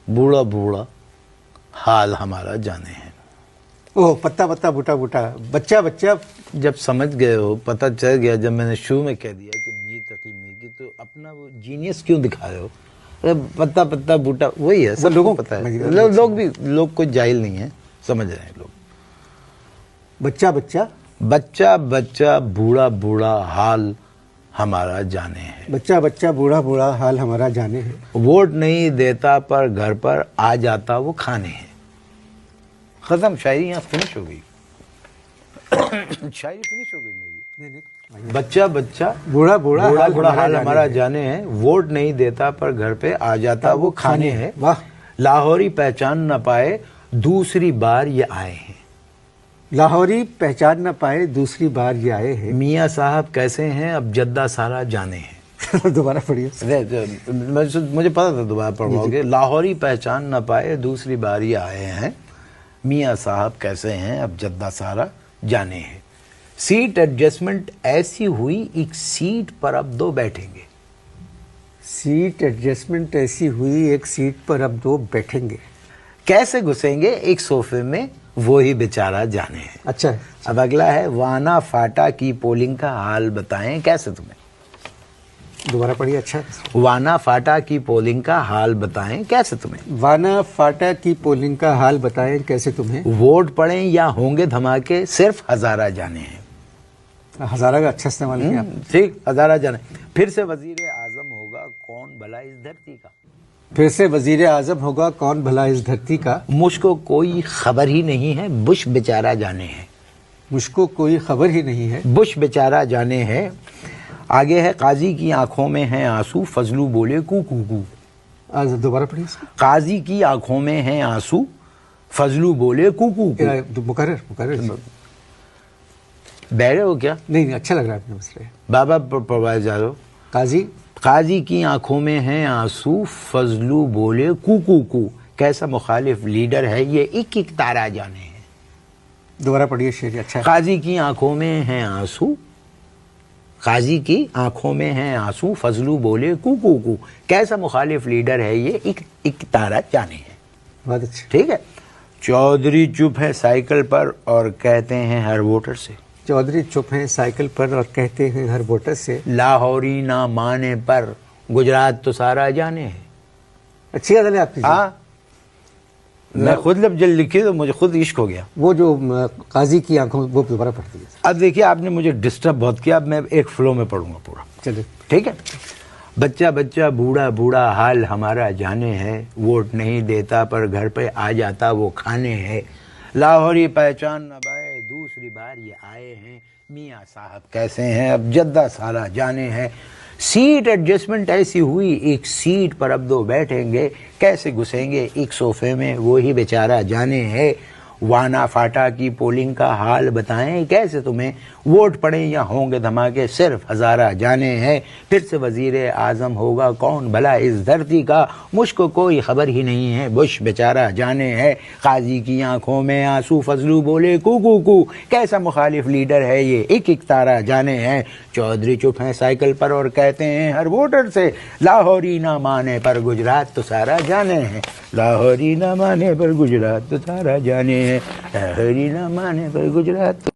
बूढ़ा बूढ़ा हाल हमारा जाने हैं। ओह, पत्ता पत्ता बूटा बूटा, बच्चा बच्चा। जब समझ गए हो, पता चल गया, जब मैंने शुरू में कह दिया कि मी तकी मी की, तो अपना वो जीनियस क्यों दिखा रहे हो? अरे पत्ता पत्ता बूटा वही है, सब लोगों को पता है। लोग कोई जाहिल नहीं है, समझ रहे हैं लोग। बच्चा बच्चा बच्चा बच्चा बूढ़ा बूढ़ा हाल हमारा जाने है। बच्चा बच्चा बूढ़ा बूढ़ा हाल हमारा जाने है। वोट नहीं देता पर घर पर आ जाता वो खाने हैं। खत्म, शायरी यहाँ फिनिश हो गई। शायरी फिनिश हो गई मेरी। बच्चा बच्चा बूढ़ा बूढ़ा बूढ़ा बूढ़ा हाल हमारा जाने हैं। वोट नहीं देता पर घर पे आ जाता वो खाने हैं। वाह। लाहौरी पहचान न पाए दूसरी बार ये आए हैं। लाहौरी पहचान न पाए दूसरी बार ये आए हैं। मियाँ साहब कैसे हैं अब जद्दा सारा जाने हैं। दोबारा पढ़िए। मुझे पता था दोबारा पढ़वाओगे। लाहौरी पहचान न पाए दूसरी बार ये आए हैं। मियाँ साहब कैसे हैं अब जद्दा सारा जाने हैं। सीट एडजस्टमेंट ऐसी हुई एक सीट पर अब दो बैठेंगे। सीट एडजस्टमेंट ऐसी हुई एक सीट पर अब दो बैठेंगे। कैसे घुसेंगे एक सोफे में वो ही बेचारा जाने हैं। अच्छा। अब अगला है, वाना फाटा की पोलिंग का हाल बताएं कैसे तुम्हें। दोबारा पढ़िए। अच्छा। वाना फाटा की पोलिंग का हाल बताएं कैसे तुम्हें। वाना फाटा की पोलिंग का हाल बताएं कैसे तुम्हें। वोट पड़ें या होंगे धमाके सिर्फ हजारा जाने हैं। हजारा का अच्छा इस्तेमाल किया। ठीक, हजारा जाने। फिर से वजीर आजम होगा कौन भला इस धरती का। फिर से वजीर आजम होगा कौन भला इस धरती का। मुझको कोई खबर ही नहीं है बुश बेचारा जाने हैं। मुझको कोई खबर ही नहीं है बुश बेचारा जाने हैं। आगे है, काजी की आंखों में हैं आंसू फजलू बोले कू कू कू। दोबारा पढ़िए। काजी की आंखों में हैं आंसू फजलू बोले कू कू कू। मुकर्रर बहरे हो क्या? नहीं, अच्छा लग रहा है आपने मसले। बाबा पढ़वाए जा रहे हो। काजी की आंखों में हैं आंसू फजलू बोले कू कू कू। कैसा मुखालिफ लीडर है ये एक एक तारा जाने हैं। दोबारा पढ़िए शेर। अच्छा। काजी की आंखों में हैं आंसू, काजी की आंखों में हैं आंसू फजलू बोले कू कू कू। कैसा मुखालिफ लीडर है ये एक एक तारा जाने हैं। बहुत अच्छा। ठीक है। चौधरी चुप है साइकिल पर और कहते हैं हर वोटर से। चौधरी चुप हैं साइकिल पर और कहते हैं हर वोटर से। लाहौरी ना माने पर गुजरात तो सारा जाने है। अच्छी गजल है आपकी। हाँ, मैं खुद जब लिखी तो मुझे खुद इश्क हो गया। वो जो काजी की आंखों, वो दोबारा पढ़ दीजिए। अब देखिए, आपने मुझे डिस्टर्ब बहुत किया। अब मैं एक फ्लो में पढ़ूंगा पूरा। चलिए। ठीक है। बच्चा बच्चा बूढ़ा बूढ़ा हाल हमारा जाने है। वोट नहीं देता पर घर पे आ जाता वो खाने है। लाहौरी पहचान न पाए दूसरी बार ये आए हैं। मियाँ साहब कैसे हैं अब जद्दा सारा जाने हैं। सीट एडजस्टमेंट ऐसी हुई एक सीट पर अब दो बैठेंगे। कैसे घुसेंगे एक सोफे में वो ही बेचारा जाने है। वाना फाटा की पोलिंग का हाल बताएं कैसे तुम्हें। वोट पड़ें या होंगे धमाके सिर्फ हजारा जाने हैं। फिर से वजीर आजम होगा कौन भला इस धरती का। मुझको कोई खबर ही नहीं है बुश बेचारा जाने है। काजी की आंखों में आंसू फजलू बोले कू कू कू। कैसा मुखालिफ लीडर है ये एक एक तारा जाने हैं। चौधरी चुप हैं साइकिल पर और कहते हैं हर वोटर से। लाहौरी ना माने पर गुजरात तो सारा जाने हैं। लाहौरी ना माने पर गुजरात तो सारा जाने हैं। लाहौरी ना माने पर गुजरात